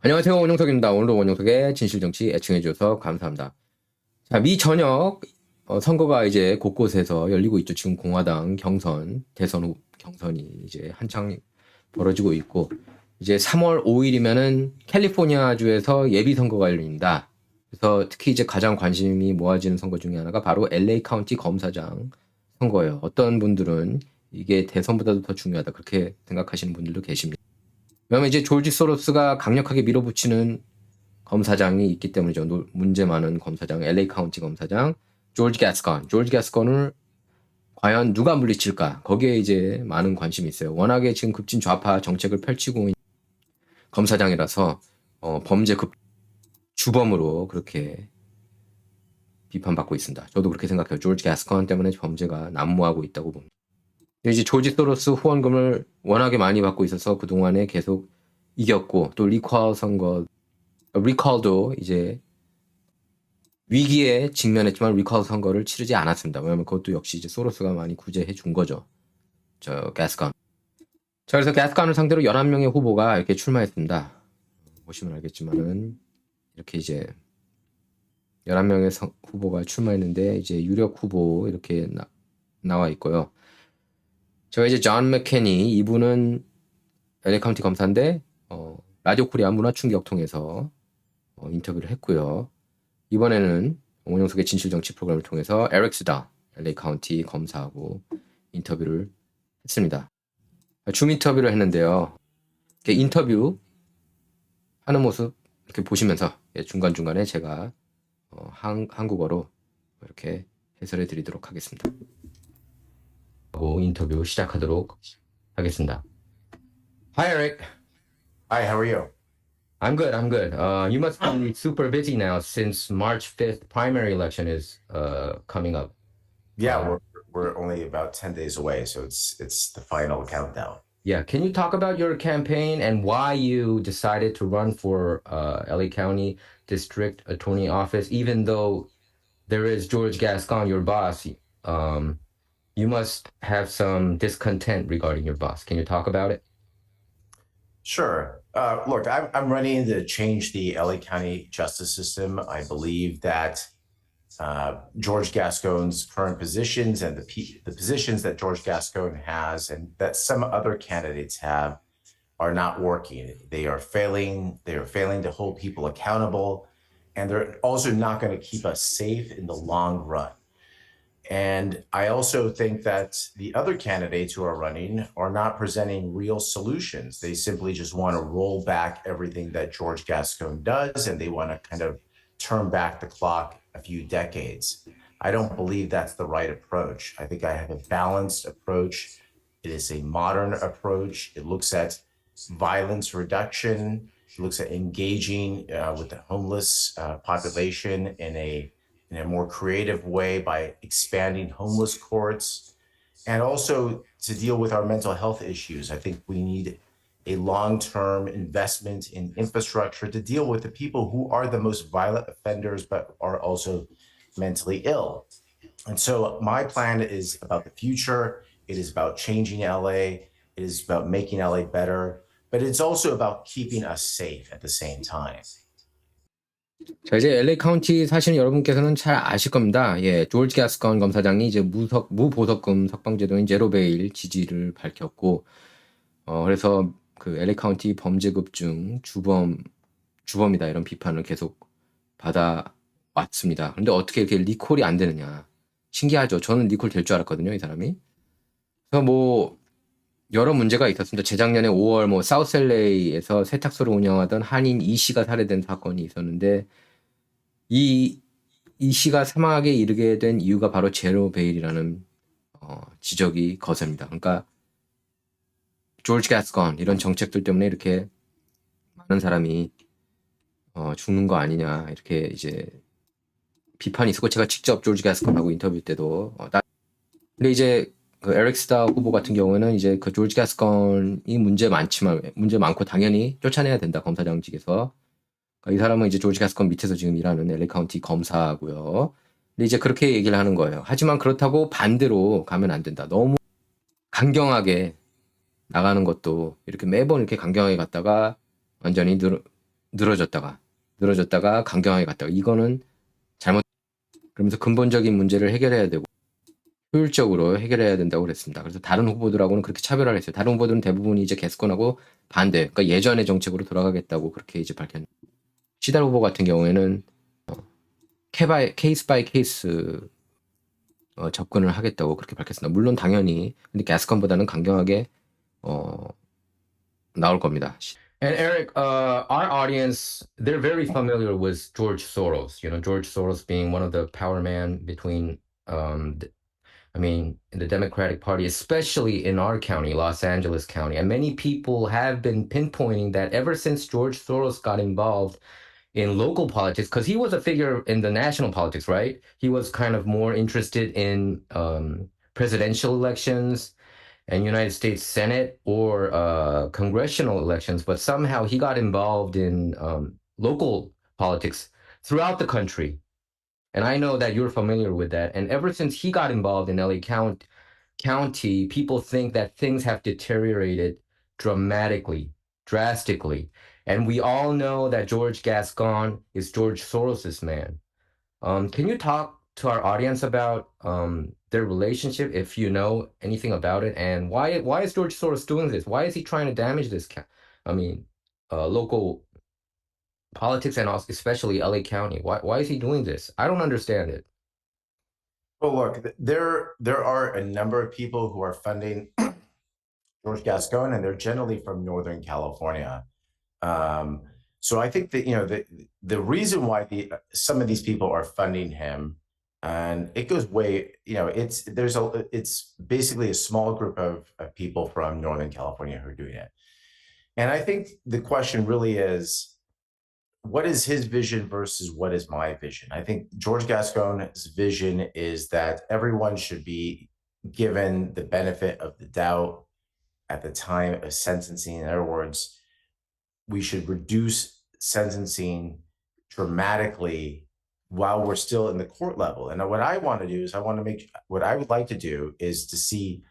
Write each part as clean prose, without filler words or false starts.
안녕하세요. 원영석입니다. 오늘도 원영석의 진실정치 애청해주셔서 감사합니다. 자, 미 전역 선거가 이제 곳곳에서 열리고 있죠. 지금 공화당 경선, 대선 경선이 이제 한창 벌어지고 있고, 이제 3월 5일이면은 캘리포니아주에서 예비 선거가 열립니다. 그래서 특히 이제 가장 관심이 모아지는 선거 중에 하나가 바로 LA 카운티 검사장 선거예요. 어떤 분들은 이게 대선보다도 더 중요하다 그렇게 생각하시는 분들도 계십니다. 왜냐면 이제 조지 소로스가 강력하게 밀어붙이는 검사장이 있기 때문이죠. 문제 많은 검사장, LA 카운티 검사장, 조지 가스건. 조지 가스건을 과연 누가 물리칠까? 거기에 이제 많은 관심이 있어요. 워낙에 지금 급진 좌파 정책을 펼치고 있는 검사장이라서 범죄 주범으로 그렇게 비판받고 있습니다. 저도 그렇게 생각해요. 조지 가스건 때문에 범죄가 난무하고 있다고 봅니다. 이제 조지 소로스 후원금을 워낙에 많이 받고 있어서 그동안에 계속 이겼고, 또 리콜도 이제 위기에 직면했지만 리콜 선거를 치르지 않았습니다. 왜냐면 그것도 역시 이제 소로스가 많이 구제해 준 거죠. 가스건. 자, 그래서 가스건을 상대로 11명의 후보가 이렇게 출마했습니다. 보시면 알겠지만은 이렇게 이제 11명의 후보가 출마했는데 이제 유력 후보 이렇게 나와 있고요. 제가 이제 존 맥케니, 이분은 LA 카운티 검사인데 라디오 코리아 문화충격 통해서 인터뷰를 했고요. 이번에는 원영석의 진실정치 프로그램을 통해서 에릭 스다 LA 카운티 검사하고 인터뷰를 했습니다. 줌 인터뷰를 했는데요. 이렇게 인터뷰 하는 모습 이렇게 보시면서 중간중간에 제가 한국어로 이렇게 해설해 드리도록 하겠습니다. 인터뷰 시작하도록 하겠습니다. Hi, Eric. Hi, how are you? I'm good. You must be super busy now since March 5th primary election is coming up. Yeah, we're only about 10 days away, so it's the final countdown. Yeah, can you talk about your campaign and why you decided to run for LA County District Attorney Office, even though there is George Gascon, your boss? You must have some discontent regarding your boss. Can you talk about it? Sure. Look, I'm running to change the LA County justice system. I believe that George Gascon's current positions and the positions that George Gascon has and that some other candidates have are not working. They are failing. They are failing to hold people accountable, and they're also not going to keep us safe in the long run. And I also think that the other candidates who are running are not presenting real solutions. They simply just want to roll back everything that George Gascon does, and they want to kind of turn back the clock a few decades. I don't believe that's the right approach. I think I have a balanced approach. It is a modern approach. It looks at violence reduction. It looks at engaging with the homeless population in a more creative way by expanding homeless courts, and also to deal with our mental health issues. I think we need a long-term investment in infrastructure to deal with the people who are the most violent offenders, but are also mentally ill. And so my plan is about the future. It is about changing LA. It is about making LA better, but it's also about keeping us safe at the same time. 자, 이제 LA 카운티 사시는 여러분께서는 잘 아실 겁니다. 예, 조지 가스건 검사장이 이제 무보석금 석방제도인 제로베일 지지를 밝혔고, 그래서 그 LA 카운티 범죄급중 주범이다 이런 비판을 계속 받아왔습니다. 근데 어떻게 이렇게 리콜이 안 되느냐. 신기하죠. 저는 리콜 될 줄 알았거든요, 이 사람이. 그래서 뭐, 여러 문제가 있었습니다. 재작년에 5월 사우스 LA에서 세탁소를 운영하던 한인 이 씨가 살해된 사건이 있었는데 이 씨가 사망하게 이르게 된 이유가 바로 제로 베일이라는 지적이 거셉니다. 그러니까 조지 가스건 이런 정책들 때문에 이렇게 많은 사람이 죽는 거 아니냐 이렇게 이제 비판이 있었고, 제가 직접 조지 가스건하고 인터뷰 때도 근데 이제 그 에릭 스다 후보 같은 경우에는 이제 그 조지 가스건이 문제 많고 당연히 쫓아내야 된다, 검사장직에서. 그러니까 이 사람은 이제 조지 가스건 밑에서 지금 일하는 LA 카운티 검사고요. 근데 이제 그렇게 얘기를 하는 거예요. 하지만 그렇다고 반대로 가면 안 된다. 너무 강경하게 나가는 것도 이렇게 매번 이렇게 강경하게 갔다가 완전히 늘어졌다가 강경하게 갔다가 이거는 잘못 그러면서 근본적인 문제를 해결해야 되고 효율적으로 해결해야 된다고 그랬습니다. 그래서 다른 후보들하고는 그렇게 차별화를 했어요. 다른 후보들은 대부분 이제 개수권하고 반대, 그러니까 예전의 정책으로 돌아가겠다고 그렇게 이제 밝혔는데 시달 후보 같은 경우에는 케이스 바이 케이스 접근을 하겠다고 그렇게 밝혔습니다. 물론 당연히 근데 개수권보다는 강경하게 나올 겁니다. And Eric, our audience, they're very familiar with George Soros. You know, George Soros being one of the power man between, in the Democratic Party, especially in our county, Los Angeles County. And many people have been pinpointing that ever since George Soros got involved in local politics, because he was a figure in the national politics, right? He was kind of more interested in presidential elections and United States Senate or congressional elections, but somehow he got involved in local politics throughout the country. And I know that you're familiar with that. And ever since he got involved in LA County, people think that things have deteriorated drastically. And we all know that George Gascon is George Soros's man. Can you talk to our audience about their relationship, if you know anything about it, and why is George Soros doing this? Why is he trying to damage this? Local politics and also especially LA County. Why is he doing this? I don't understand it. Well, look, there are a number of people who are funding George Gascon, and they're generally from Northern California. So I think that the reason why some of these people are funding him, and it goes way, it's basically a small group of people from Northern California who are doing it. And I think the question really is, what is his vision versus what is my vision? I think George Gascon's vision is that everyone should be given the benefit of the doubt at the time of sentencing. In other words, we should reduce sentencing dramatically while we're still in the court level. And what I want to do is what I would like to do is to see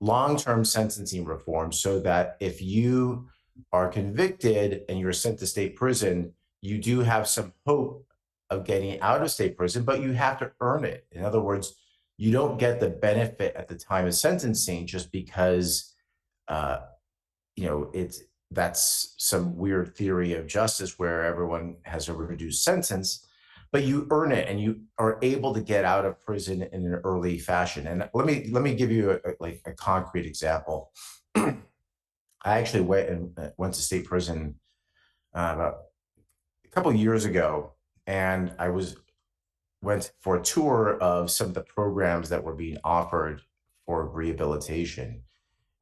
long-term sentencing reform so that if you are convicted and you're sent to state prison, you do have some hope of getting out of state prison, but you have to earn it. In other words, you don't get the benefit at the time of sentencing just because that's some weird theory of justice where everyone has a reduced sentence, but you earn it and you are able to get out of prison in an early fashion. And let me give you a concrete example. I actually went to state prison about a couple of years ago, and I went for a tour of some of the programs that were being offered for rehabilitation.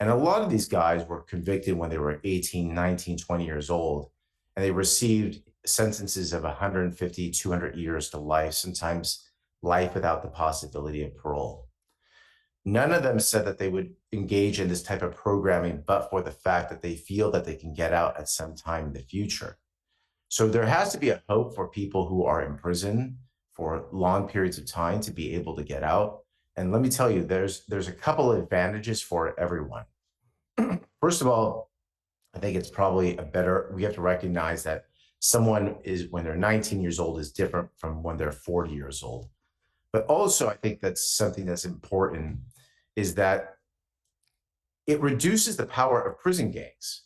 And a lot of these guys were convicted when they were 18, 19, 20 years old, and they received sentences of 150, 200 years to life, sometimes life without the possibility of parole. None of them said that they would engage in this type of programming, but for the fact that they feel that they can get out at some time in the future. So there has to be a hope for people who are in prison for long periods of time to be able to get out. And let me tell you, there's a couple of advantages for everyone. First of all, I think it's probably we have to recognize that someone is, when they're 19 years old, is different from when they're 40 years old. But also, I think that's something that's important is that it reduces the power of prison gangs.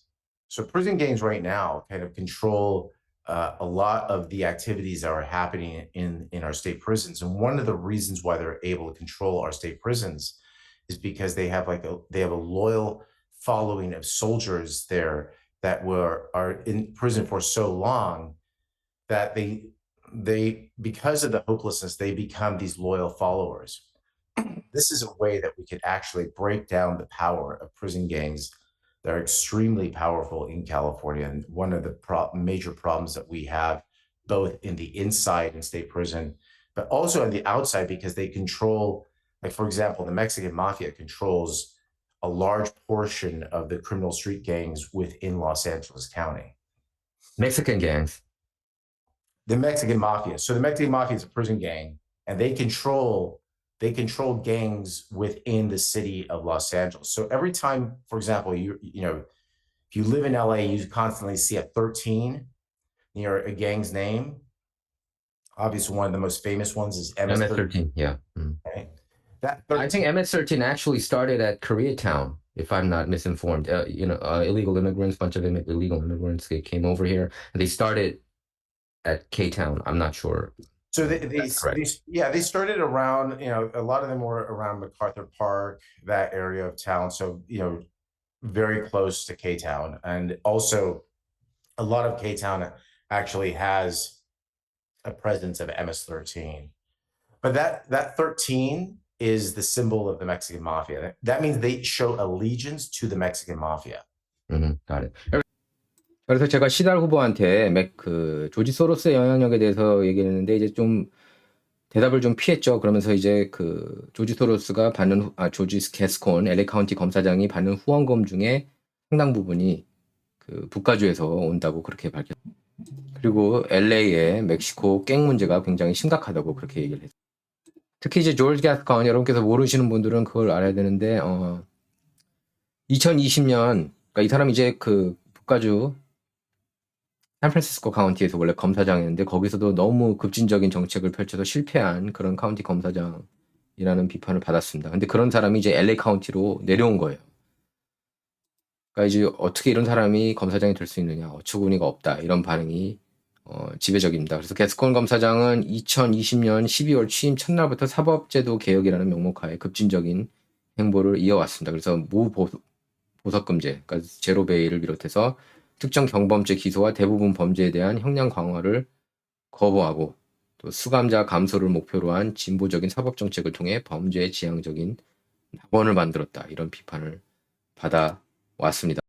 So prison gangs right now kind of control a lot of the activities that are happening in our state prisons. And one of the reasons why they're able to control our state prisons is because they have a loyal following of soldiers there that are in prison for so long that they because of the hopelessness, they become these loyal followers. This is a way that we could actually break down the power of prison gangs that are extremely powerful in California. And one of the major problems that we have, both in the inside in state prison, but also on the outside, because they control, like, for example, the Mexican mafia controls a large portion of the criminal street gangs within Los Angeles County. Mexican gangs. The Mexican mafia. So the Mexican mafia is a prison gang, and they control gangs within the city of Los Angeles. So every time, for example, if you live in LA, you constantly see a 13. near a gang's name. Obviously, one of the most famous ones is MS-13. MS-13, yeah. Right? That I think 13, MS-13 actually started at Koreatown, if I'm not misinformed. Illegal immigrants, bunch of illegal immigrants, they came over here, and they started at K-Town. I'm not sure. so That's correct. they started around, a lot of them were around MacArthur Park, that area of town. So, very close to K-Town. And also a lot of K-Town actually has a presence of MS-13. But that 13 is the symbol of the Mexican mafia. That means they show allegiance to the Mexican mafia. Got it. 그래서 제가 시달 후보한테 조지 소로스의 영향력에 대해서 얘기를 했는데 이제 좀 대답을 좀 피했죠. 그러면서 이제 조지 소로스가 받는 조지 게스콘 LA 카운티 검사장이 받는 후원금 중에 상당 부분이 북가주에서 온다고 그렇게 밝혔어요. 그리고 LA의 멕시코 갱 문제가 굉장히 심각하다고 그렇게 얘기를 했어요. 특히 이제 조지 게스콘, 여러분께서 모르시는 분들은 그걸 알아야 되는데 2020년 그러니까 이 사람이 이제 북가주 샌프란시스코 카운티에서 원래 검사장이었는데 거기서도 너무 급진적인 정책을 펼쳐서 실패한 그런 카운티 검사장이라는 비판을 받았습니다. 근데 그런 사람이 이제 LA 카운티로 내려온 거예요. 그러니까 이제 어떻게 이런 사람이 검사장이 될 수 있느냐, 어처구니가 없다, 이런 반응이 지배적입니다. 그래서 게스콘 검사장은 2020년 12월 취임 첫날부터 사법제도 개혁이라는 명목하에 급진적인 행보를 이어왔습니다. 그래서 무보석금제, 그러니까 제로베일을 비롯해서 특정 경범죄 기소와 대부분 범죄에 대한 형량 강화를 거부하고 또 수감자 감소를 목표로 한 진보적인 사법정책을 통해 범죄 지향적인 낙원을 만들었다, 이런 비판을 받아왔습니다.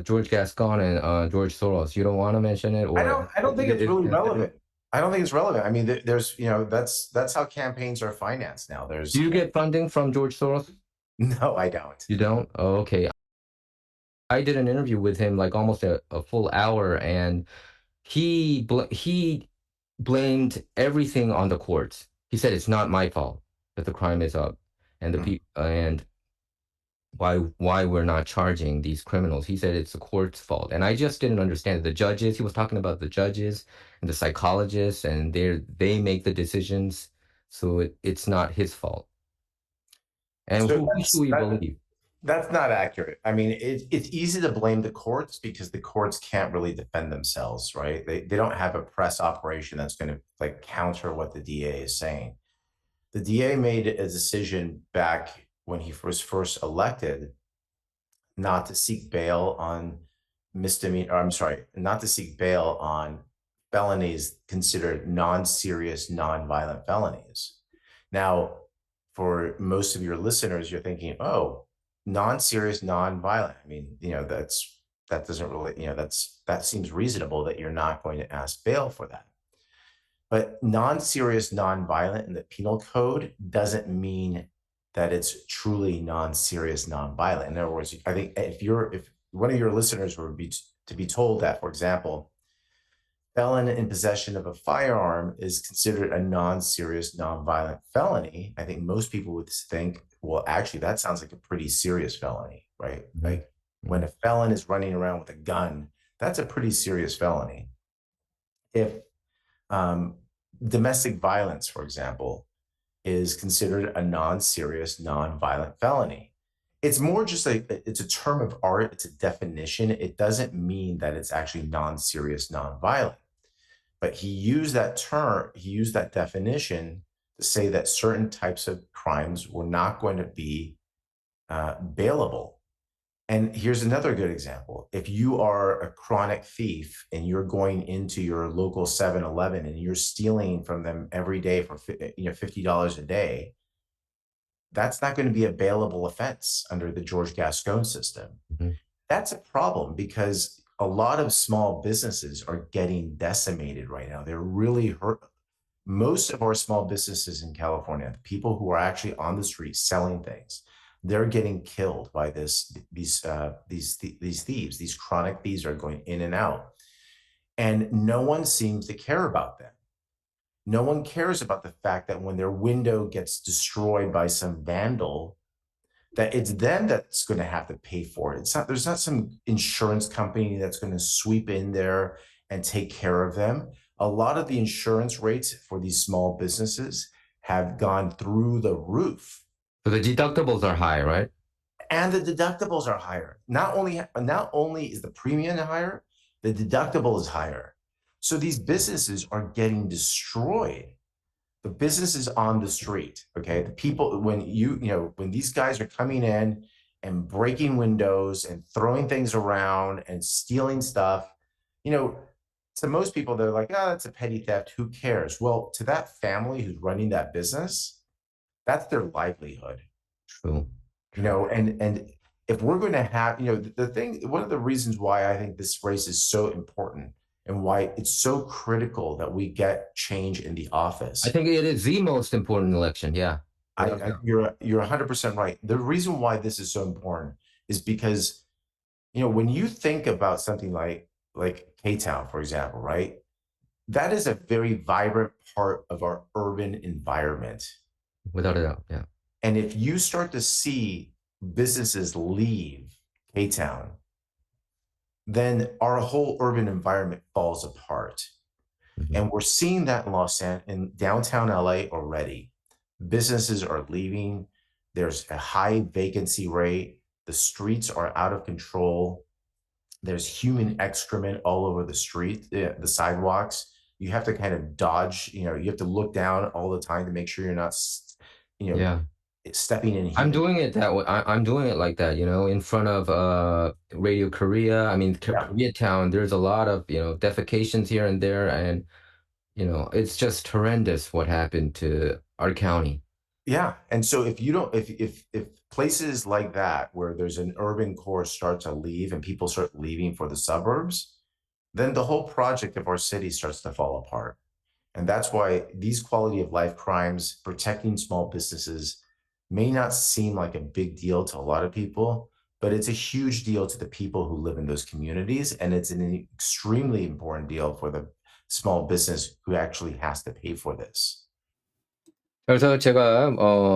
George Gascon and George Soros, you don't want to mention it? Or I don't think it's really relevant. I don't think it's relevant. I mean, there's, that's how campaigns are financed now. There's Do you get funding from George Soros? no, I don't. You don't? Oh, okay. I did an interview with him like almost a full hour, and he blamed everything on the courts. He said it's not my fault that the crime is up, and and why we're not charging these criminals. He said it's the court's fault, and I just didn't understand the judges. He was talking about the judges and the psychologists, and they make the decisions, so it's not his fault. And So who should we believe? That's not accurate. I mean, it's easy to blame the courts because the courts can't really defend themselves, right? They don't have a press operation that's going to like counter what the DA is saying. The DA made a decision back when he was first elected not to seek bail on not to seek bail on felonies considered non-serious, non-violent felonies. Now, for most of your listeners, you're thinking, oh, non-serious, non-violent. I mean, that doesn't really, that seems reasonable that you're not going to ask bail for that. But non-serious, non-violent in the penal code doesn't mean that it's truly non-serious, non-violent. In other words, I think if one of your listeners were to be told that, for example, felon in possession of a firearm is considered a non-serious, non-violent felony, I think most people would think, well, actually, that sounds like a pretty serious felony, right? Mhm. Like when a felon is running around with a gun, that's a pretty serious felony. If domestic violence, for example, is considered a non-serious, non-violent felony, it's more just it's a term of art, it's a definition. It doesn't mean that it's actually non-serious, non-violent. But he used that term, he used that definition to say that certain types of crimes were not going to be bailable. And here's another good example. If you are a chronic thief and you're going into your local 7-Eleven and you're stealing from them every day for $50 a day, that's not going to be a bailable offense under the George Gascon system. Mhm. That's a problem because a lot of small businesses are getting decimated right now. They're really hurt. Most of our small businesses in California, people who are actually on the street selling things, they're getting killed by these thieves. These chronic thieves are going in and out, and no one seems to care about them. No one cares about the fact that when their window gets destroyed by some vandal, that it's them that's going to have to pay for it. It's not, there's not some insurance company that's going to sweep in there and take care of them. A lot of the insurance rates for these small businesses have gone through the roof. So the deductibles are high, right? And the deductibles are higher. Not only is the premium higher, the deductible is higher. So these businesses are getting destroyed. The businesses on the street, okay? The people, when when these guys are coming in and breaking windows and throwing things around and stealing stuff, to most people, they're like, oh, that's a petty theft. Who cares? Well, to that family who's running that business, that's their livelihood. True. And if we're going to have, the thing, one of the reasons why I think this race is so important and why it's so critical that we get change in the office. I think it is the most important election. Yeah. You're 100% right. The reason why this is so important is because, when you think about something like K-Town, for example, right? That is a very vibrant part of our urban environment. Without a doubt. Yeah. And if you start to see businesses leave K-Town, then our whole urban environment falls apart. Mhm. And we're seeing that in downtown LA already. Businesses are leaving. There's a high vacancy rate. The streets are out of control. There's human excrement all over the street, the sidewalks. You have to kind of dodge, you have to look down all the time to make sure you're not, Yeah. stepping in. I'm doing it that way. I'm doing it like that, in front of Radio Korea. I mean, Yeah. Koreatown, there's a lot of, defecations here and there. And, it's just horrendous what happened to our county. Yeah. And so if places like that where there's an urban core start to leave and people start leaving for the suburbs, then the whole project of our city starts to fall apart. And that's why these quality of life crimes, protecting small businesses, may not seem like a big deal to a lot of people, but it's a huge deal to the people who live in those communities. And it's an extremely important deal for the small business who actually has to pay for this. 그래서 제가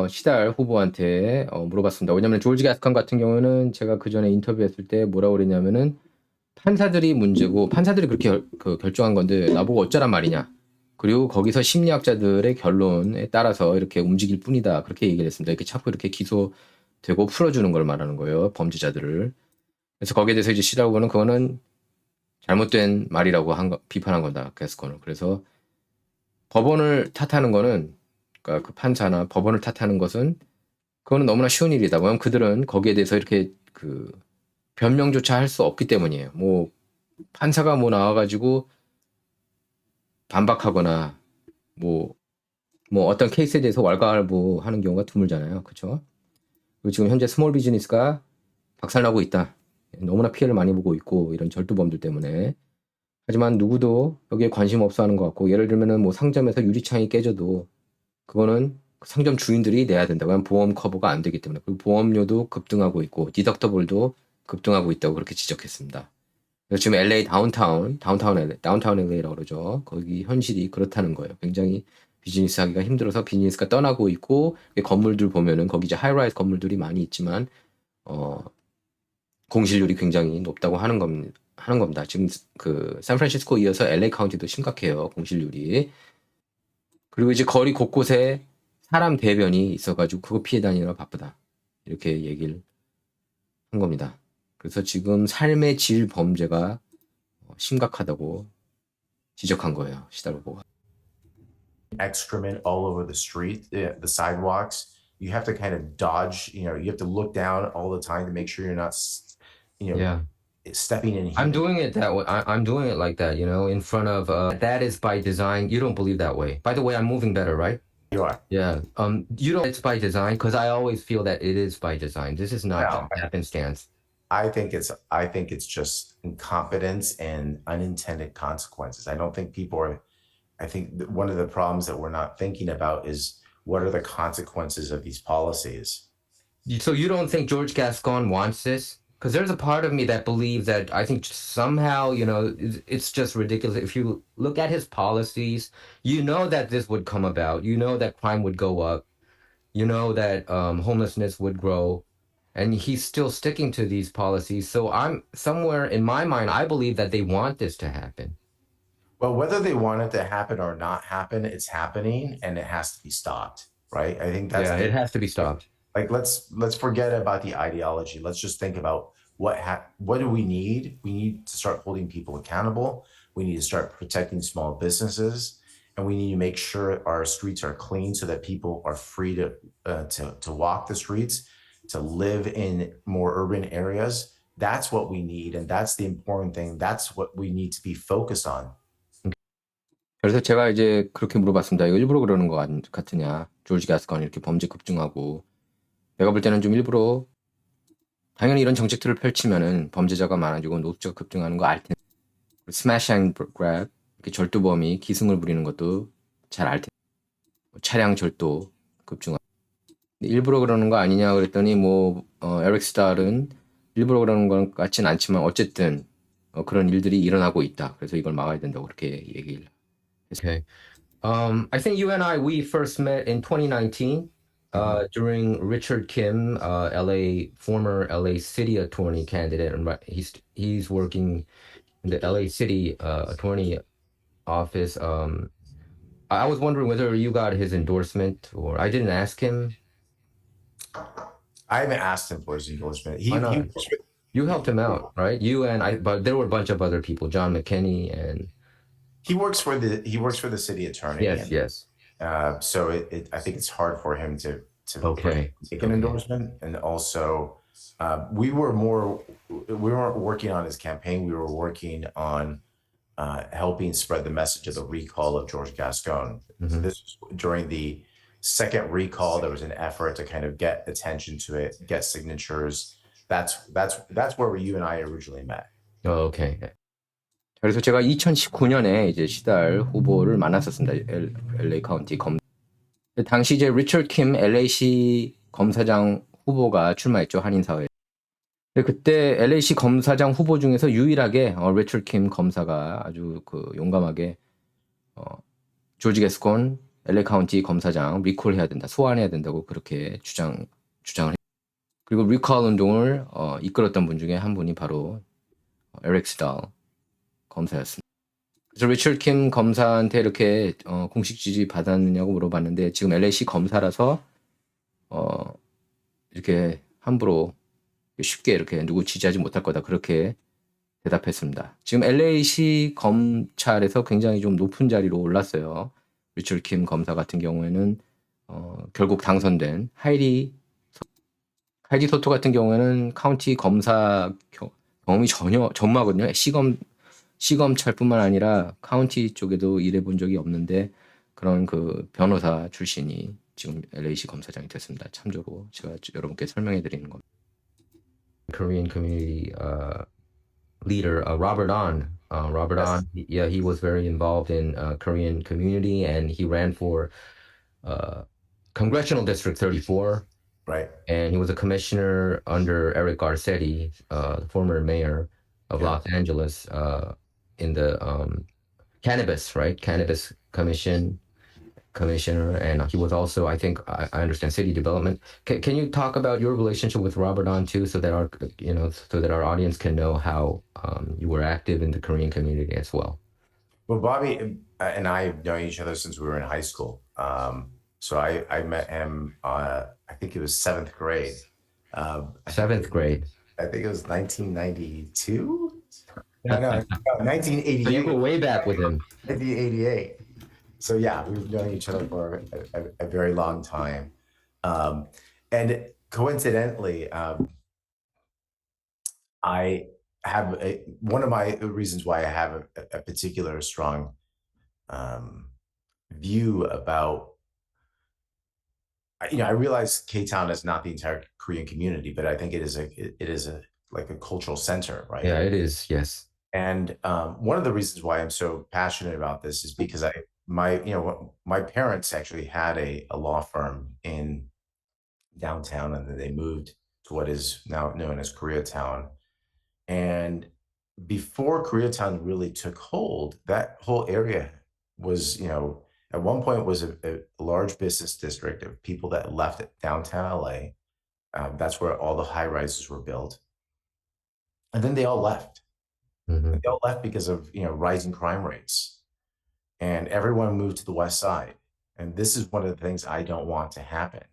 시달 후보한테 물어봤습니다. 왜냐면 조지 가스컨 같은 경우는 제가 그전에 인터뷰했을 때 뭐라고 그랬냐면은 판사들이 문제고 판사들이 그렇게 결정한 건데 나보고 어쩌란 말이냐. 그리고 거기서 심리학자들의 결론에 따라서 이렇게 움직일 뿐이다. 그렇게 얘기를 했습니다. 이렇게 자꾸 이렇게 기소되고 풀어주는 걸 말하는 거예요. 범죄자들을. 그래서 거기에 대해서 이제 시달 후보는 그거는 잘못된 말이라고 비판한 거다. 가스컨을. 그래서 법원을 탓하는 거는 그러니까 그 판사나 법원을 탓하는 것은 그거는 너무나 쉬운 일이다. 왜냐면 그들은 거기에 대해서 이렇게 변명조차 할 수 없기 때문이에요. 뭐 판사가 뭐 나와가지고 반박하거나 뭐 어떤 케이스에 대해서 왈가왈부하는 경우가 드물잖아요. 그렇죠? 그리고 지금 현재 스몰 비즈니스가 박살나고 있다. 너무나 피해를 많이 보고 있고 이런 절도범들 때문에. 하지만 누구도 여기에 관심 없어 하는 것 같고 예를 들면은 뭐 상점에서 유리창이 깨져도 그거는 상점 주인들이 내야 된다고 하면 보험 커버가 안 되기 때문에 그리고 보험료도 급등하고 있고 디덕터블도 급등하고 있다고 그렇게 지적했습니다. 그래서 지금 LA 다운타운 LA라고 그러죠. 거기 현실이 그렇다는 거예요. 굉장히 비즈니스 하기가 힘들어서 비즈니스가 떠나고 있고 건물들 보면은 거기 이제 하이라이즈 건물들이 많이 있지만 공실률이 굉장히 높다고 하는 겁니다. 지금 그 샌프란시스코 이어서 LA 카운티도 심각해요. 공실률이. 그리고 이제 거리 곳곳에 사람 대변이 있어가지고 그거 피해 다니느라 바쁘다. 이렇게 얘기를 한 겁니다. 그래서 지금 삶의 질 범죄가 심각하다고 지적한 거예요. 시달 후보가. Excrement all over the street, the sidewalks. You have to kind of dodge, you have to look down all the time to make sure you're not, Yeah. stepping in. I'm doing it that way. I'm doing it like that, in front of, that is by design. You don't believe that way. By the way, I'm moving better, right? You are. Yeah. You don't, it's by design because I always feel that it is by design. This is not just happenstance. I think it's just incompetence and unintended consequences. I don't think I think one of the problems that we're not thinking about is what are the consequences of these policies? So you don't think George Gascon wants this? Because there's a part of me that believes that I think somehow, it's just ridiculous. If you look at his policies, that this would come about. That crime would go up. That homelessness would grow. and he's still sticking to these policies. So I'm somewhere in my mind, I believe that they want this to happen. Well, whether they want it to happen or not happen, it's happening and it has to be stopped, right? I think that's Yeah, it has to be stopped. like let's forget about the ideology. Let's just think about what do we need? We need to start holding people accountable. We need to start protecting small businesses, and we need to make sure our streets are clean so that people are free to walk the streets, to live in more urban areas. That's what we need, and that's the important thing. That's what we need to be focused on. 그래서 제가 이제 그렇게 물어봤습니다. 이거 일부러 그러는 거 같으냐? 조지 가스건이 이렇게 범죄 급증하고 내가 볼 때는 좀 일부러 당연히 이런 정책들을 펼치면은 범죄자가 많아지고 노숙자가 급증하는 거 알 텐데 스매시 앤 그랩 이렇게 절도범이 기승을 부리는 것도 잘 알 텐데 차량 절도 급증하고 일부러 그러는 거 아니냐 그랬더니 에릭 스탈은 일부러 그러는 것 같진 않지만 어쨌든 그런 일들이 일어나고 있다. 그래서 이걸 막아야 된다고 그렇게 얘기를 했어요. Okay. I think you and we first met in 2019 during Richard Kim, former LA City Attorney candidate, and he's working in the LA City Attorney office. I was wondering whether you got his endorsement, or I didn't ask him. I haven't asked him for his endorsement. Why not? You helped him out, right? You and I, but there were a bunch of other people, John McKinney, and he works for the city attorney. yes. So I think it's hard for him to take an endorsement, and also we weren't working on his campaign. We were working on helping spread the message of the recall of George Gascon. Mhm. This was during the second recall. There was an effort to kind of get attention to it, get signatures. That's where you and I originally met. Okay. 그래서 제가 2019년에 이제 시달 후보를 만났었습니다. LA 카운티 검. 당시 이제 리처드 킴 LA시 검사장 후보가 출마했죠, 한인 사회. 그때 LA시 검사장 후보 중에서 유일하게 리처드 킴 검사가 아주 용감하게 조지 게스콘 LA 카운티 검사장 리콜해야 된다, 소환해야 된다고 그렇게 주장을 했. 그리고 리콜 운동을 이끌었던 분 중에 한 분이 바로 에릭 스탈 검사였습니다. 그래서 리처드 킴 검사한테 이렇게 공식 지지 받았느냐고 물어봤는데 지금 LA시 검사라서 이렇게 함부로 쉽게 이렇게 누구 지지하지 못할 거다 그렇게 대답했습니다. 지금 LA시 검찰에서 굉장히 좀 높은 자리로 올랐어요. 리처드 킴 검사 같은 경우에는 결국 당선된 하이디 소토 같은 경우에는 카운티 검사 경험이 전무하거든요. 시검찰뿐만 아니라 카운티 쪽에도 일해본 적이 없는데 그런 변호사 출신이 지금 LA시 검사장이 됐습니다. 참조로 제가 여러분께 설명해 드리는 겁니다. Korean community leader Robert On. Robert Yes. On, yeah, he was very involved in Korean community, and he ran for Congressional District 34. Right. And he was a commissioner under Eric Garcetti, the former mayor of Los Angeles, in the cannabis commissioner, and he was also, I think, I understand, city development. Can you talk about your relationship with Robert On too, so that our audience can know how you were active in the Korean community as well? Well, Bobby and I have known each other since we were in high school. So I met him, I think it was seventh grade. Seventh grade. I think it was 1992. No, 1988. So you go way back with him. 1988. So yeah, we've known each other for a very long time. And coincidentally, I have one of my reasons why I have a particular strong view about, I realize K-Town is not the entire Korean community, but I think it is like a cultural center, right? Yeah, it is. Yes. And one of the reasons why I'm so passionate about this is because my parents actually had a law firm in downtown, and then they moved to what is now known as Koreatown. And before Koreatown really took hold, that whole area was, at one point was a large business district of people that left downtown LA That's where all the high rises were built. And then they all left. Mhm. They all left because of rising crime rates, and everyone moved to the West Side. And this is one of the things I don't want to happen,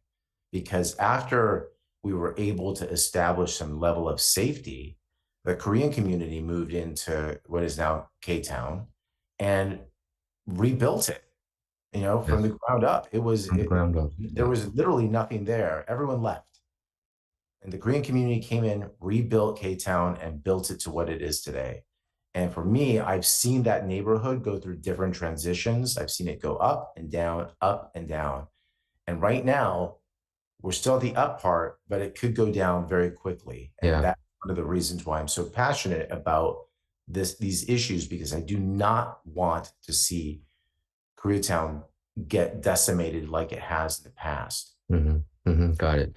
because after we were able to establish some level of safety, the Korean community moved into what is now K-Town and rebuilt it, from Yes. the ground up. From the ground up. There Yeah. was literally nothing there. Everyone left. And the Korean community came in, rebuilt K-Town, and built it to what it is today. And for me, I've seen that neighborhood go through different transitions. I've seen it go up and down, up and down. And right now, we're still at the up part, but it could go down very quickly. And Yeah. that's one of the reasons why I'm so passionate about these issues, because I do not want to see Koreatown get decimated like it has in the past. Got it.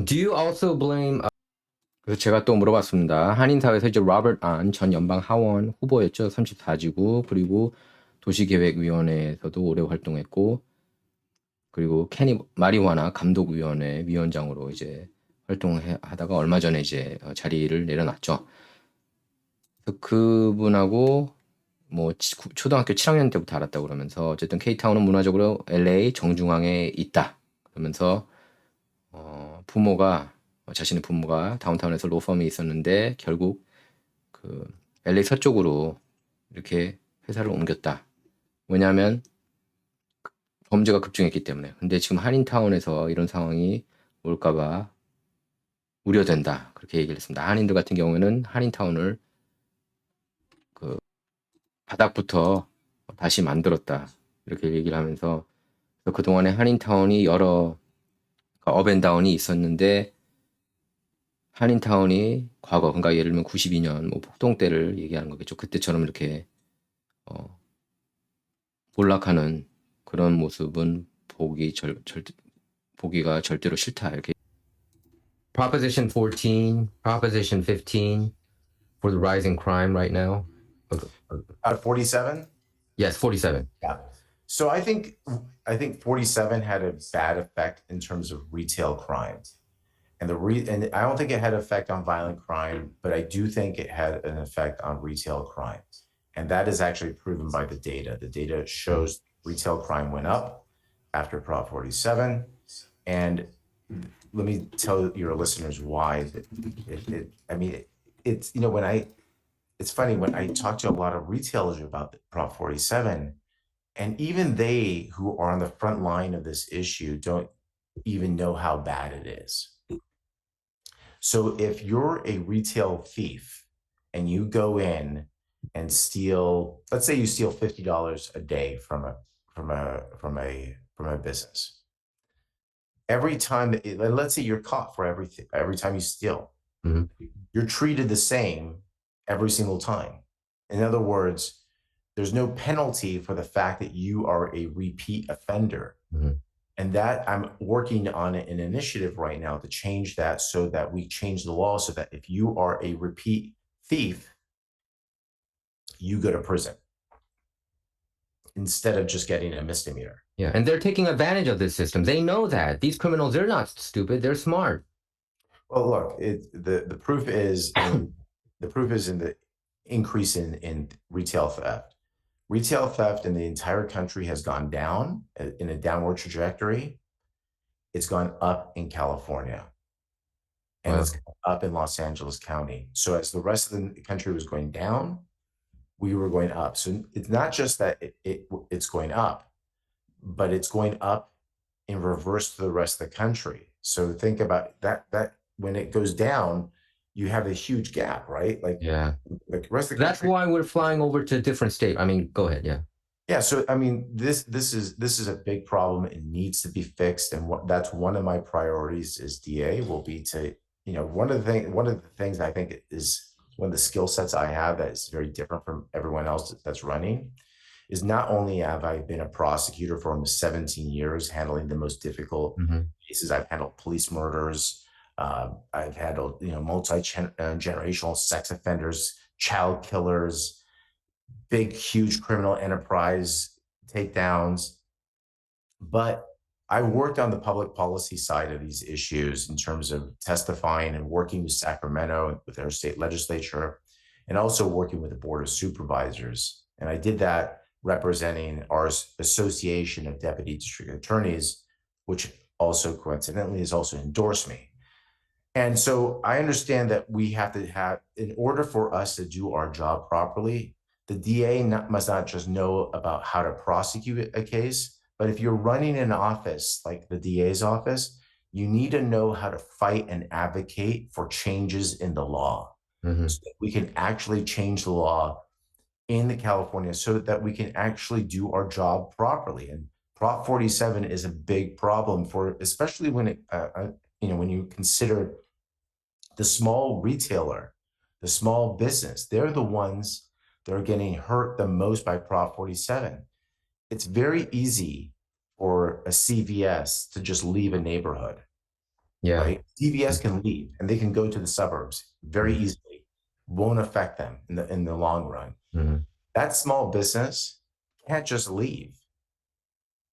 Do you also blame 그래서 제가 또 물어봤습니다. 한인사회에서 이제 로버트 안 전 연방 하원 후보였죠. 34지구. 그리고 도시계획위원회에서도 오래 활동했고, 그리고 캐니 마리화나 감독위원회 위원장으로 이제 활동하다가 얼마 전에 이제 자리를 내려놨죠. 그래서 그분하고 뭐 초등학교 7학년 때부터 알았다고 그러면서, 어쨌든 K타운은 문화적으로 LA 정중앙에 있다 그러면서 자신의 부모가 다운타운에서 로펌이 있었는데 결국 그 LA 서쪽으로 이렇게 회사를 옮겼다. 왜냐하면 범죄가 급증했기 때문에. 근데 지금 한인타운에서 이런 상황이 올까봐 우려된다. 그렇게 얘기를 했습니다. 한인들 같은 경우에는 한인타운을 그 바닥부터 다시 만들었다. 이렇게 얘기를 하면서, 그동안에 한인타운이 여러 업앤다운이 있었는데, 한인타운이 과거, 그러니까 예를 들면 92년 뭐 폭동 때를 얘기하는 거겠죠. 그때처럼 이렇게 몰락하는 그런 모습은 보기가 절대로 싫다. 이렇게. Proposition 14, Proposition 15 for the rising crime right now. Out of 47? Yes, 47. Yeah. So I think 47 had a bad effect in terms of retail crime. And I don't think it had an effect on violent crime, but I do think it had an effect on retail crime. And that is actually proven by the data. The data shows retail crime went up after Prop 47. And let me tell your listeners why. It's funny when I talk to a lot of retailers about Prop 47, and even they who are on the front line of this issue don't even know how bad it is. So if you're a retail thief and you go in and steal, let's say you steal $50 a day from a business. Every time, let's say you're caught for every time you steal, you're treated the same every single time. In other words, there's no penalty for the fact that you are a repeat offender. And that I'm working on an initiative right now to change that, so that we change the law so that if you are a repeat thief, you go to prison instead of just getting a misdemeanor. Yeah, and they're taking advantage of this system. They know that these criminals, they're not stupid, they're smart. Well, look, the proof is in the increase in retail theft. Retail theft in the entire country has gone down in a downward trajectory. It's gone up in California, and it's up in Los Angeles County. So as the rest of the country was going down, we were going up. So it's not just that it's going up, but it's going up in reverse to the rest of the country. So think about that when it goes down, you have a huge gap, right? Like, yeah, the rest of the that's country. why we're flying over to a different state. I mean, go ahead. Yeah. Yeah. So, I mean, this is a big problem. It needs to be fixed. And that's one of my priorities as DA will be to, one of the things I think is one of the skill sets I have that is very different from everyone else that's running is not only have I been a prosecutor for almost 17 years, handling the most difficult cases. I've handled police murders. I've handled, multi-generational sex offenders, child killers, big, huge criminal enterprise takedowns. But I worked on the public policy side of these issues in terms of testifying and working with Sacramento with their state legislature and also working with the board of supervisors. And I did that representing our association of deputy district attorneys, which also coincidentally has also endorsed me. And so I understand that we have to have, in order for us to do our job properly, the DA must not just know about how to prosecute a case, but if you're running an office like the DA's office, you need to know how to fight and advocate for changes in the law Mhm. so that we can actually change the law in the California so that we can actually do our job properly. And Prop 47 is a big problem for, especially when when you consider the small retailer, the small business, they're the ones that are getting hurt the most by Prop 47. It's very easy for a CVS to just leave a neighborhood, Yeah. right? CVS can leave and they can go to the suburbs very Mhm. easily. Won't affect them in the long run. Mhm. That small business can't just leave.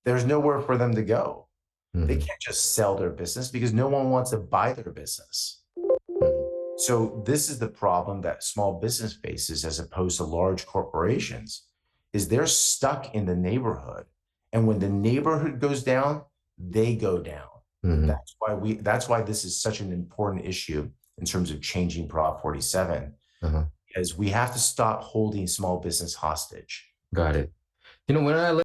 There's nowhere for them to go. They Mhm. can't just sell their business because no one wants to buy their business. Mhm. So this is the problem that small business faces as opposed to large corporations is they're stuck in the neighborhood. And when the neighborhood goes down, they go down. Mhm. That's why this is such an important issue in terms of changing Prop 47, Uh-huh. is we have to stop holding small business hostage. Got it. When I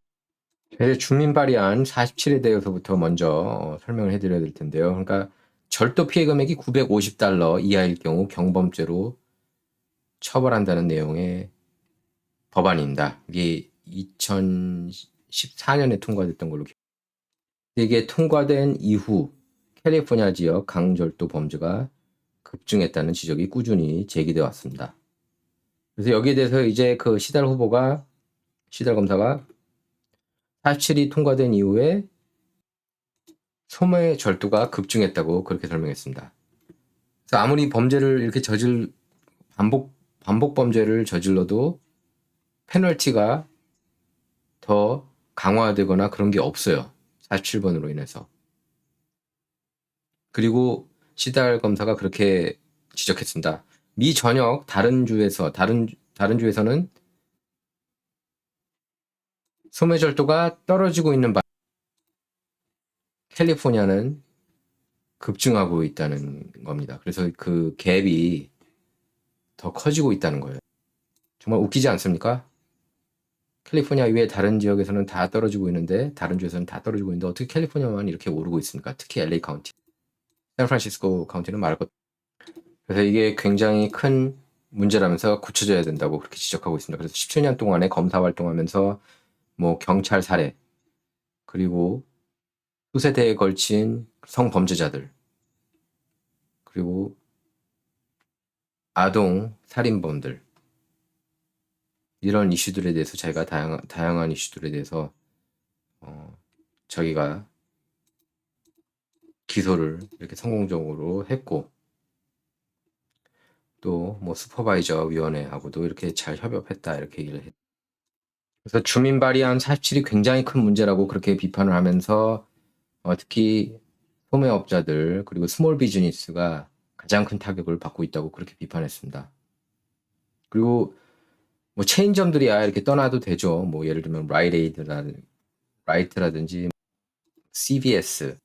이제 주민 발의안 47에 대해서부터 먼저 설명을 해드려야 될 텐데요. 그러니까 절도 피해 금액이 $950 이하일 경우 경범죄로 처벌한다는 내용의 법안입니다. 이게 2014년에 통과됐던 걸로 이게 통과된 이후 캘리포니아 지역 강절도 범죄가 급증했다는 지적이 꾸준히 제기되어 왔습니다. 그래서 여기에 대해서 이제 그 시달 검사가 47이 통과된 이후에 소매 절도가 급증했다고 그렇게 설명했습니다. 그래서 아무리 범죄를 이렇게 반복 범죄를 저질러도 페널티가 더 강화되거나 그런 게 없어요. 47번으로 인해서. 그리고 시달 검사가 그렇게 지적했습니다. 미 전역 다른 주에서는 소매 절도가 떨어지고 있는 캘리포니아는 급증하고 있다는 겁니다. 그래서 그 갭이 더 커지고 있다는 거예요. 정말 웃기지 않습니까? 캘리포니아 이외에 다른 지역에서는 다 떨어지고 있는데 다른 주에서는 다 떨어지고 있는데 어떻게 캘리포니아만 이렇게 오르고 있습니까? 특히 LA 카운티, 샌프란시스코 카운티는 말할 것. 그래서 이게 굉장히 큰 문제라면서 고쳐져야 된다고 그렇게 지적하고 있습니다. 그래서 17년 동안에 검사 활동하면서 뭐 경찰 살해 그리고 수세 대에 걸친 성범죄자들 그리고 아동 살인범들 이런 이슈들에 대해서 자기가 다양한 이슈들에 대해서 저기가 기소를 이렇게 성공적으로 했고 또 뭐 슈퍼바이저 위원회하고도 이렇게 잘 협업했다 이렇게 얘기를 했. 그래서 주민 발의안 47이 굉장히 큰 문제라고 그렇게 비판을 하면서 특히 소매업자들 그리고 스몰 비즈니스가 가장 큰 타격을 받고 있다고 그렇게 비판했습니다. 그리고 뭐 체인점들이야 이렇게 떠나도 되죠. 뭐 예를 들면 라이트라든지 CVS,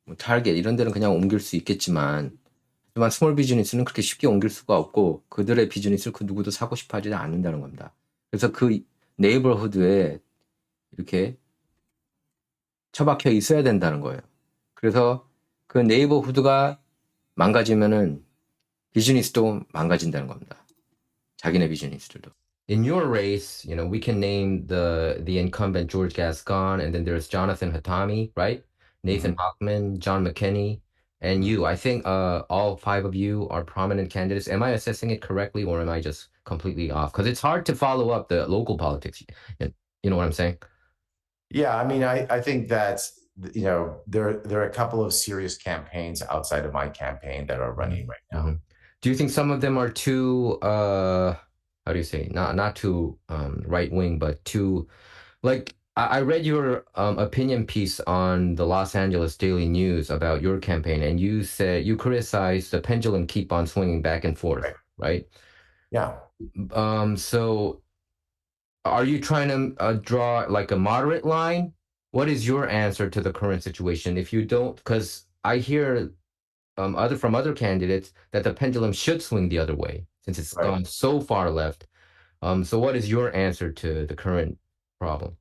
뭐 타겟 이런 데는 그냥 옮길 수 있겠지만 하지만 스몰 비즈니스는 그렇게 쉽게 옮길 수가 없고 그들의 비즈니스를 그 누구도 사고 싶어 하지 않는다는 겁니다. 그래서 그 네이버후드에 이렇게 처박혀 있어야 된다는 거예요. 그래서 그 네이버후드가 망가지면은 비즈니스도 망가진다는 겁니다. 자기네 비즈니스들도. In your race, we can name the incumbent George Gascon, and then there's Jonathan Hatami, right? Nathan Hockman, John McKinney, and you. I think all five of you are prominent candidates. Am I assessing it correctly, or am I just completely off? Because it's hard to follow up the local politics. You know what I'm saying? Yeah, I mean, I think that there are a couple of serious campaigns outside of my campaign that are running right now. Mhm. Do you think some of them are too how do you say not too right wing, but too like I read your opinion piece on the Los Angeles Daily News about your campaign, and you said you criticized the pendulum keep on swinging back and forth, Right. right? Yeah. So are you trying to draw like a moderate line? What is your answer to the current situation? If you don't, because I hear from other candidates that the pendulum should swing the other way since it's Right. gone so far left. So what is your answer to the current problem?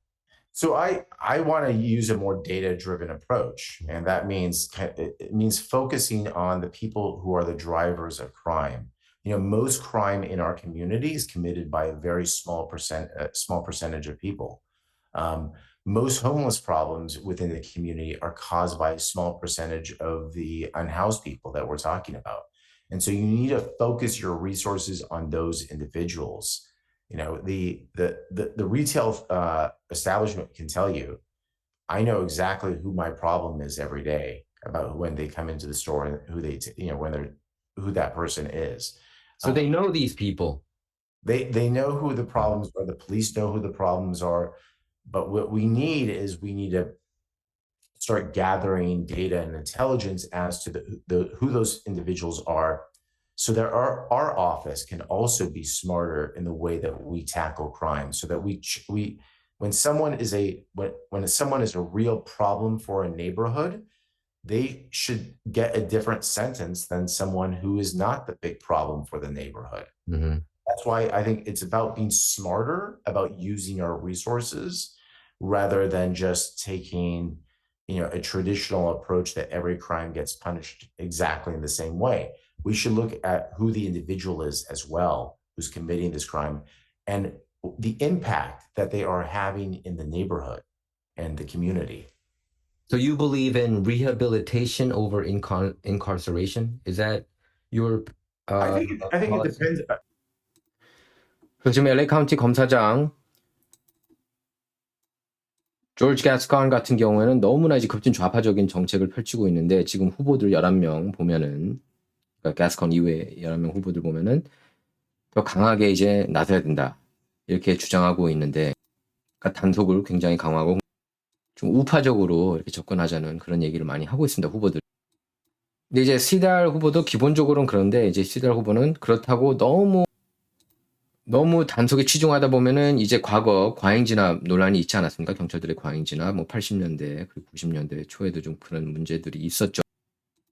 So I want to use a more data-driven approach, and that means it means focusing on the people who are the drivers of crime. You know, most crime in our community is committed by a very small percentage of people. Um, Most homeless problems within the community are caused by a small percentage of the unhoused people that we're talking about. And so you need to focus your resources on those individuals. You know, the retail establishment can tell you, I know exactly who my problem is every day about when they come into the store and who when they're who that person is. So they know these people. They know who the problems are. The police know who the problems are. But what we need to start gathering data and intelligence as to the who those individuals are, so that our office can also be smarter in the way that we tackle crime, so that we when someone is when someone is a real problem for a neighborhood, they should get a different sentence than someone who is not the big problem for the neighborhood. Mhm. That's why I think it's about being smarter about using our resources rather than just taking, a traditional approach that every crime gets punished exactly in the same way. We should look at who the individual is as well, who's committing this crime, and the impact that they are having in the neighborhood and the community. So you believe in rehabilitation over incarceration? Is that your I think it policy? depends. 그래서 지금 LA 카운티 검사장 조지 가스콘 같은 경우에는 너무나 이제 급진 좌파적인 정책을 펼치고 있는데 지금 후보들 11명 보면은 그러니까 가스콘 이외에 11명 후보들 보면은 더 강하게 이제 나서야 된다. 이렇게 주장하고 있는데 그러니까 단속을 굉장히 강화하고 좀 우파적으로 이렇게 접근하자는 그런 얘기를 많이 하고 있습니다. 후보들. 근데 이제 시달 후보도 기본적으로는 그런데 이제 시달 후보는 그렇다고 너무 단속에 치중하다 보면은 이제 과거 과잉진압 논란이 있지 않았습니까? 경찰들의 과잉진압, 뭐 80년대 그리고 90년대 초에도 좀 그런 문제들이 있었죠.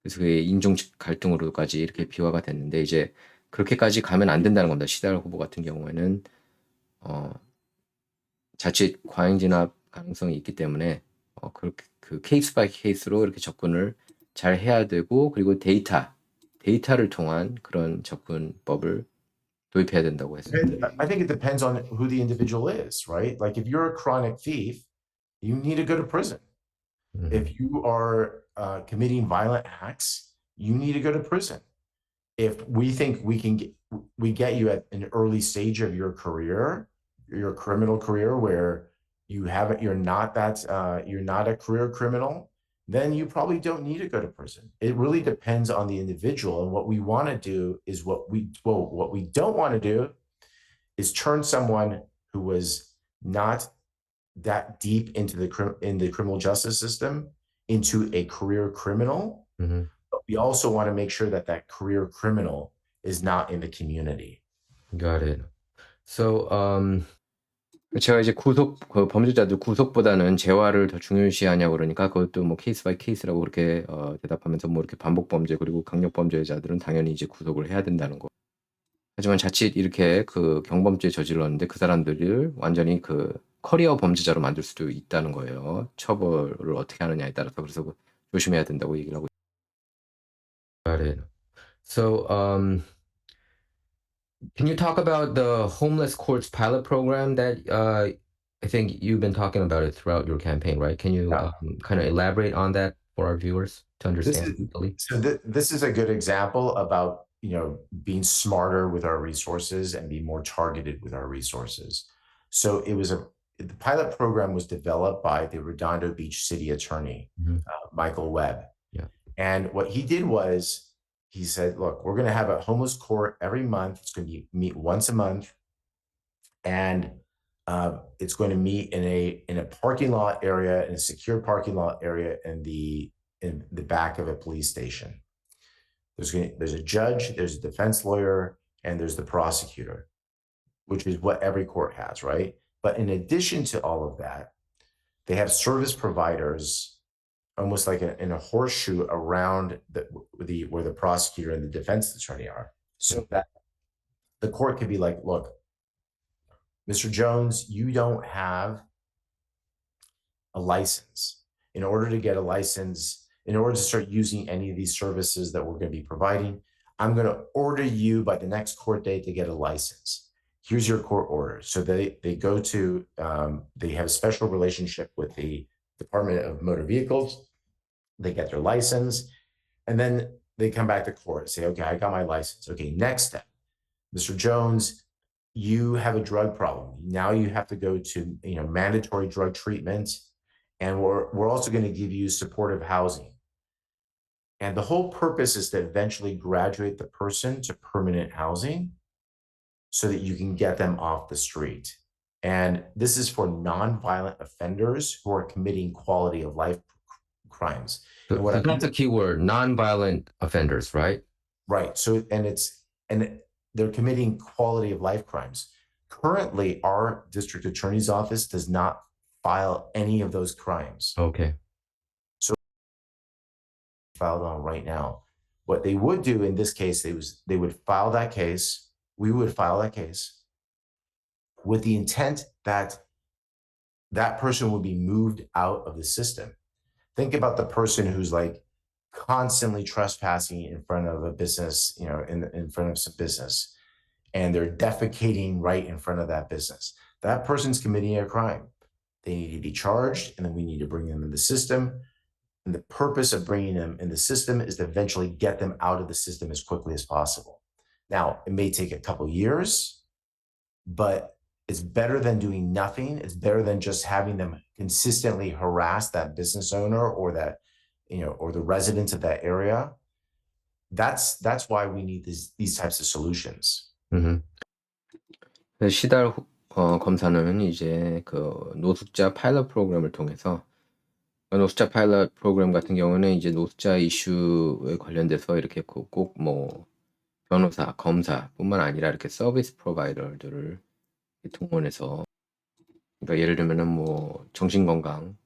그래서 그게 인종 갈등으로까지 이렇게 비화가 됐는데 이제 그렇게까지 가면 안 된다는 겁니다. 시달 후보 같은 경우에는 자칫 과잉진압 가능성이 있기 때문에 그렇게 그 케이스 바이 케이스로 이렇게 접근을 잘 해야 되고 그리고 데이터를 통한 그런 접근법을 도입해야 된다고 했습니다. I think it depends on who the individual is, right? Like if you're a chronic thief, you need to go to prison. If you are committing violent acts, you need to go to prison. If we think we get you at an early stage of your career, your criminal career, where you're not a career criminal, then you probably don't need to go to prison. It really depends on the individual, and what we want to do is what we don't want to do is turn someone who was not that deep into in the criminal justice system into a career criminal. Mhm. But we also want to make sure that that career criminal is not in the community. Got it. So, 제가 이제 그 범죄자들 구속보다는 재활을 더 중요시하냐고 그러니까 그것도 뭐 케이스 바이 케이스라고 그렇게 대답하면서 뭐 이렇게 반복 범죄 그리고 강력 범죄자들은 당연히 이제 구속을 해야 된다는 거. 하지만 자칫 이렇게 그 경범죄 저질렀는데 그 사람들을 완전히 그 커리어 범죄자로 만들 수도 있다는 거예요. 처벌을 어떻게 하느냐에 따라서. 그래서 조심해야 된다고 얘기를 하고 있습니다. Got it. So, can you talk about the homeless courts pilot program that I think you've been talking about it throughout your campaign, right? Can you Yeah. kind of elaborate on that for our viewers to This understand is fully? this is a good example about, being smarter with our resources and be more targeted with our resources. So the pilot program was developed by the Redondo Beach City Attorney, Mhm. Michael Webb. Yeah. And what he did was he said, look, we're going to have a homeless court every month. It's going to meet once a month. And It's going to meet in a parking lot area, in a secure parking lot area in the back of a police station. There's a judge, there's a defense lawyer, and there's the prosecutor, which is what every court has, right? But in addition to all of that, they have service providers almost like in a horseshoe around where the prosecutor and the defense attorney are. So that the court could be like, look, Mr. Jones, you don't have a license. In order to get a license, in order to start using any of these services that we're going to be providing, I'm going to order you by the next court date to get a license. Here's your court order. So they go to, they have a special relationship with the Department of Motor Vehicles. They get their license, and then they come back to court and say, okay, I got my license. Okay, next step, Mr. Jones, you have a drug problem. Now you have to go to mandatory drug treatment, and we're also going to give you supportive housing. And the whole purpose is to eventually graduate the person to permanent housing so that you can get them off the street. And this is for nonviolent offenders who are committing quality of life crimes. So that's a key word, nonviolent offenders, right? Right. So, and they're committing quality of life crimes. Currently, our district attorney's office does not file any of those crimes. Okay. So filed on right now. What they would do in this case, they would file that case. We would file that case with the intent that that person would be moved out of the system. Think about the person who's like constantly trespassing in front of a business, in front of some business, and they're defecating right in front of that business. That person's committing a crime. They need to be charged, and then we need to bring them in the system. And the purpose of bringing them in the system is to eventually get them out of the system as quickly as possible. Now, it may take a couple years, but it's better than doing nothing. It's better than just having them consistently harass that business owner or that, or the residents of that area. That's why we need these types of solutions. 시달 검사는 이제 그 노숙자 파일럿 프로그램을 통해서 노숙자 파일럿 프로그램 같은 경우는 이제 노숙자 이슈에 관련돼서 이렇게 꼭 뭐 변호사, 검사뿐만 아니라 이렇게 서비스 프로바이더들을 동원해서, 그러니까 예를 들면은 뭐 정신건강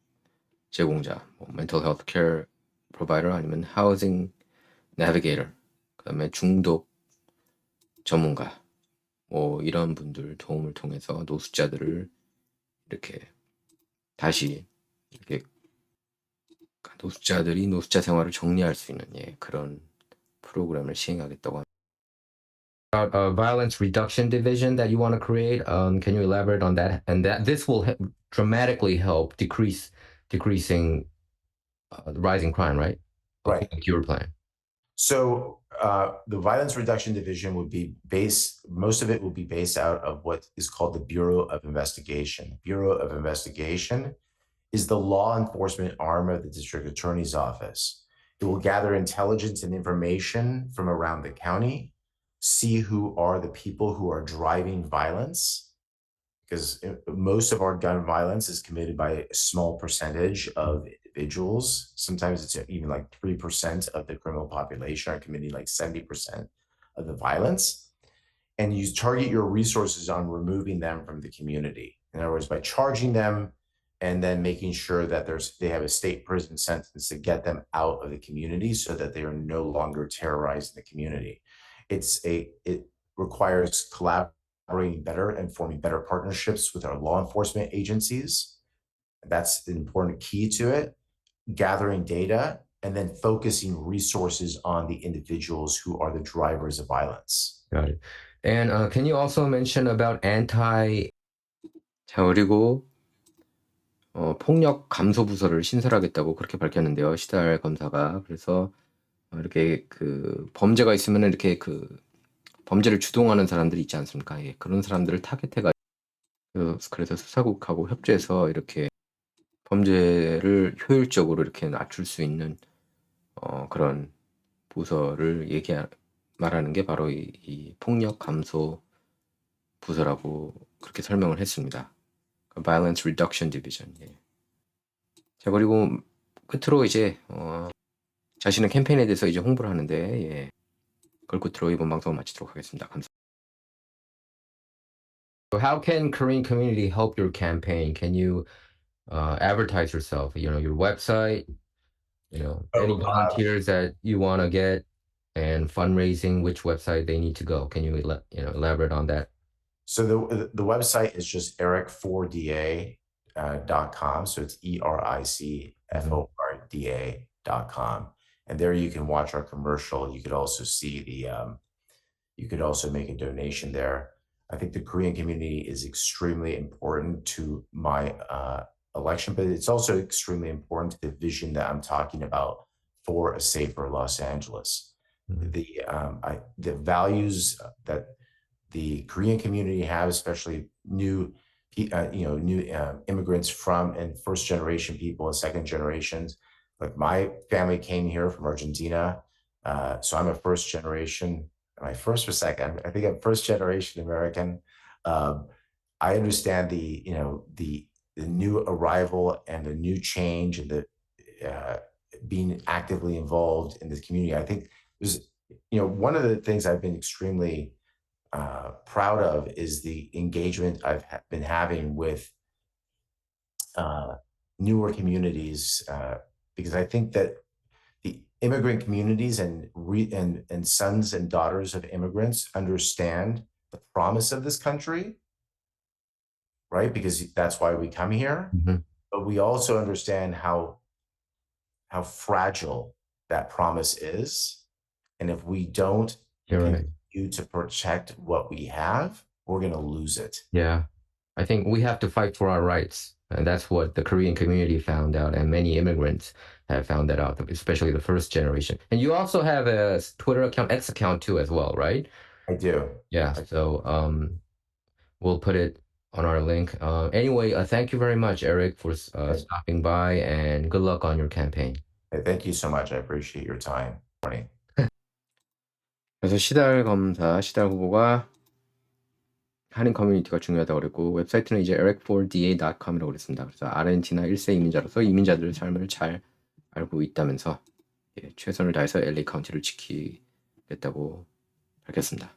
제공자, 뭐 mental health care provider 아니면 housing navigator, 그다음에 중독 전문가, 뭐 이런 분들 도움을 통해서 노숙자들을 이렇게 다시 이렇게 노숙자들이 노숙자 생활을 정리할 수 있는 그런 프로그램을 시행하겠다고 합니다. Violence reduction division that you want to create. Can you elaborate on that? And that this will dramatically help decreasing the rising crime, right? Right. Like your plan. So the Violence Reduction Division would be most of it will be based out of what is called the Bureau of Investigation. Bureau of Investigation is the law enforcement arm of the district attorney's office. It will gather intelligence and information from around the county, see who are the people who are driving violence, because most of our gun violence is committed by a small percentage of individuals. Sometimes it's even like 3% of the criminal population are committing like 70% of the violence. And you target your resources on removing them from the community. In other words, by charging them and then making sure that they have a state prison sentence to get them out of the community so that they are no longer terrorizing the community. It requires collaborating better and forming better partnerships with our law enforcement agencies. That's an important key to it. Gathering data and then focusing resources on the individuals who are the drivers of violence. Got it. And can you also mention about 자, 그리고 폭력 감소 부서를 신설하겠다고 그렇게 밝혔는데요. 시달 검사가. 그래서 이렇게 그 범죄가 있으면 이렇게 그 범죄를 주동하는 사람들이 있지 않습니까? 그런 사람들을 타겟해가지고 그래서 수사국하고 협조해서 이렇게 범죄를 효율적으로 이렇게 낮출 수 있는 그런 부서를 말하는 게 바로 이 폭력 감소 부서라고 그렇게 설명을 했습니다. Violence Reduction Division. 예. 자, 그리고 끝으로 이제 자신의 캠페인에 대해서 이제 홍보를 하는데, 예. 그걸 끝으로 이번 방송을 마치도록 하겠습니다. 감사합니다. So how can Korean community help your campaign? Can you advertise yourself? You know, your website. You know, any volunteers that you want to get, and fundraising, which website they need to go. Can you elaborate on that? So the website is just eric4da.com. So it's ericforda.com. And there you can watch our commercial. You could also see you could also make a donation there. I think the Korean community is extremely important to my election, but it's also extremely important to the vision that I'm talking about for a safer Los Angeles. Mhm. The values that the Korean community have, especially new immigrants from and first generation people and second generations. Like my family came here from Argentina, so I'm a first generation. Am I first or second? I think I'm first generation American. I understand the new arrival and the new change and the being actively involved in the community. I think there's one of the things I've been extremely proud of is the engagement I've been having with newer communities, because I think that the immigrant communities and sons and daughters of immigrants understand the promise of this country, right? Because that's why we come here. Mhm. But we also understand how fragile that promise is, and if we don't You're right. continue to protect what we have, we're going to lose it. Yeah, I think we have to fight for our rights, and that's what the Korean community found out, and many immigrants have found that out, especially the first generation. And you also have a Twitter account, X account too, as well, right? I do. Yeah. So we'll put it on our link. Anyway, thank you very much, Eric, for stopping by, and good luck on your campaign. Hey, thank you so much. I appreciate your time. 그래서 시달 후보가 한인 커뮤니티가 중요하다고 그랬고, 웹사이트는 이제 eric4da.com이라고 그랬습니다. 그래서 아르헨티나 1세 이민자로서 이민자들의 삶을 잘 알고 있다면서 최선을 다해서 LA 카운티를 지키겠다고 밝혔습니다.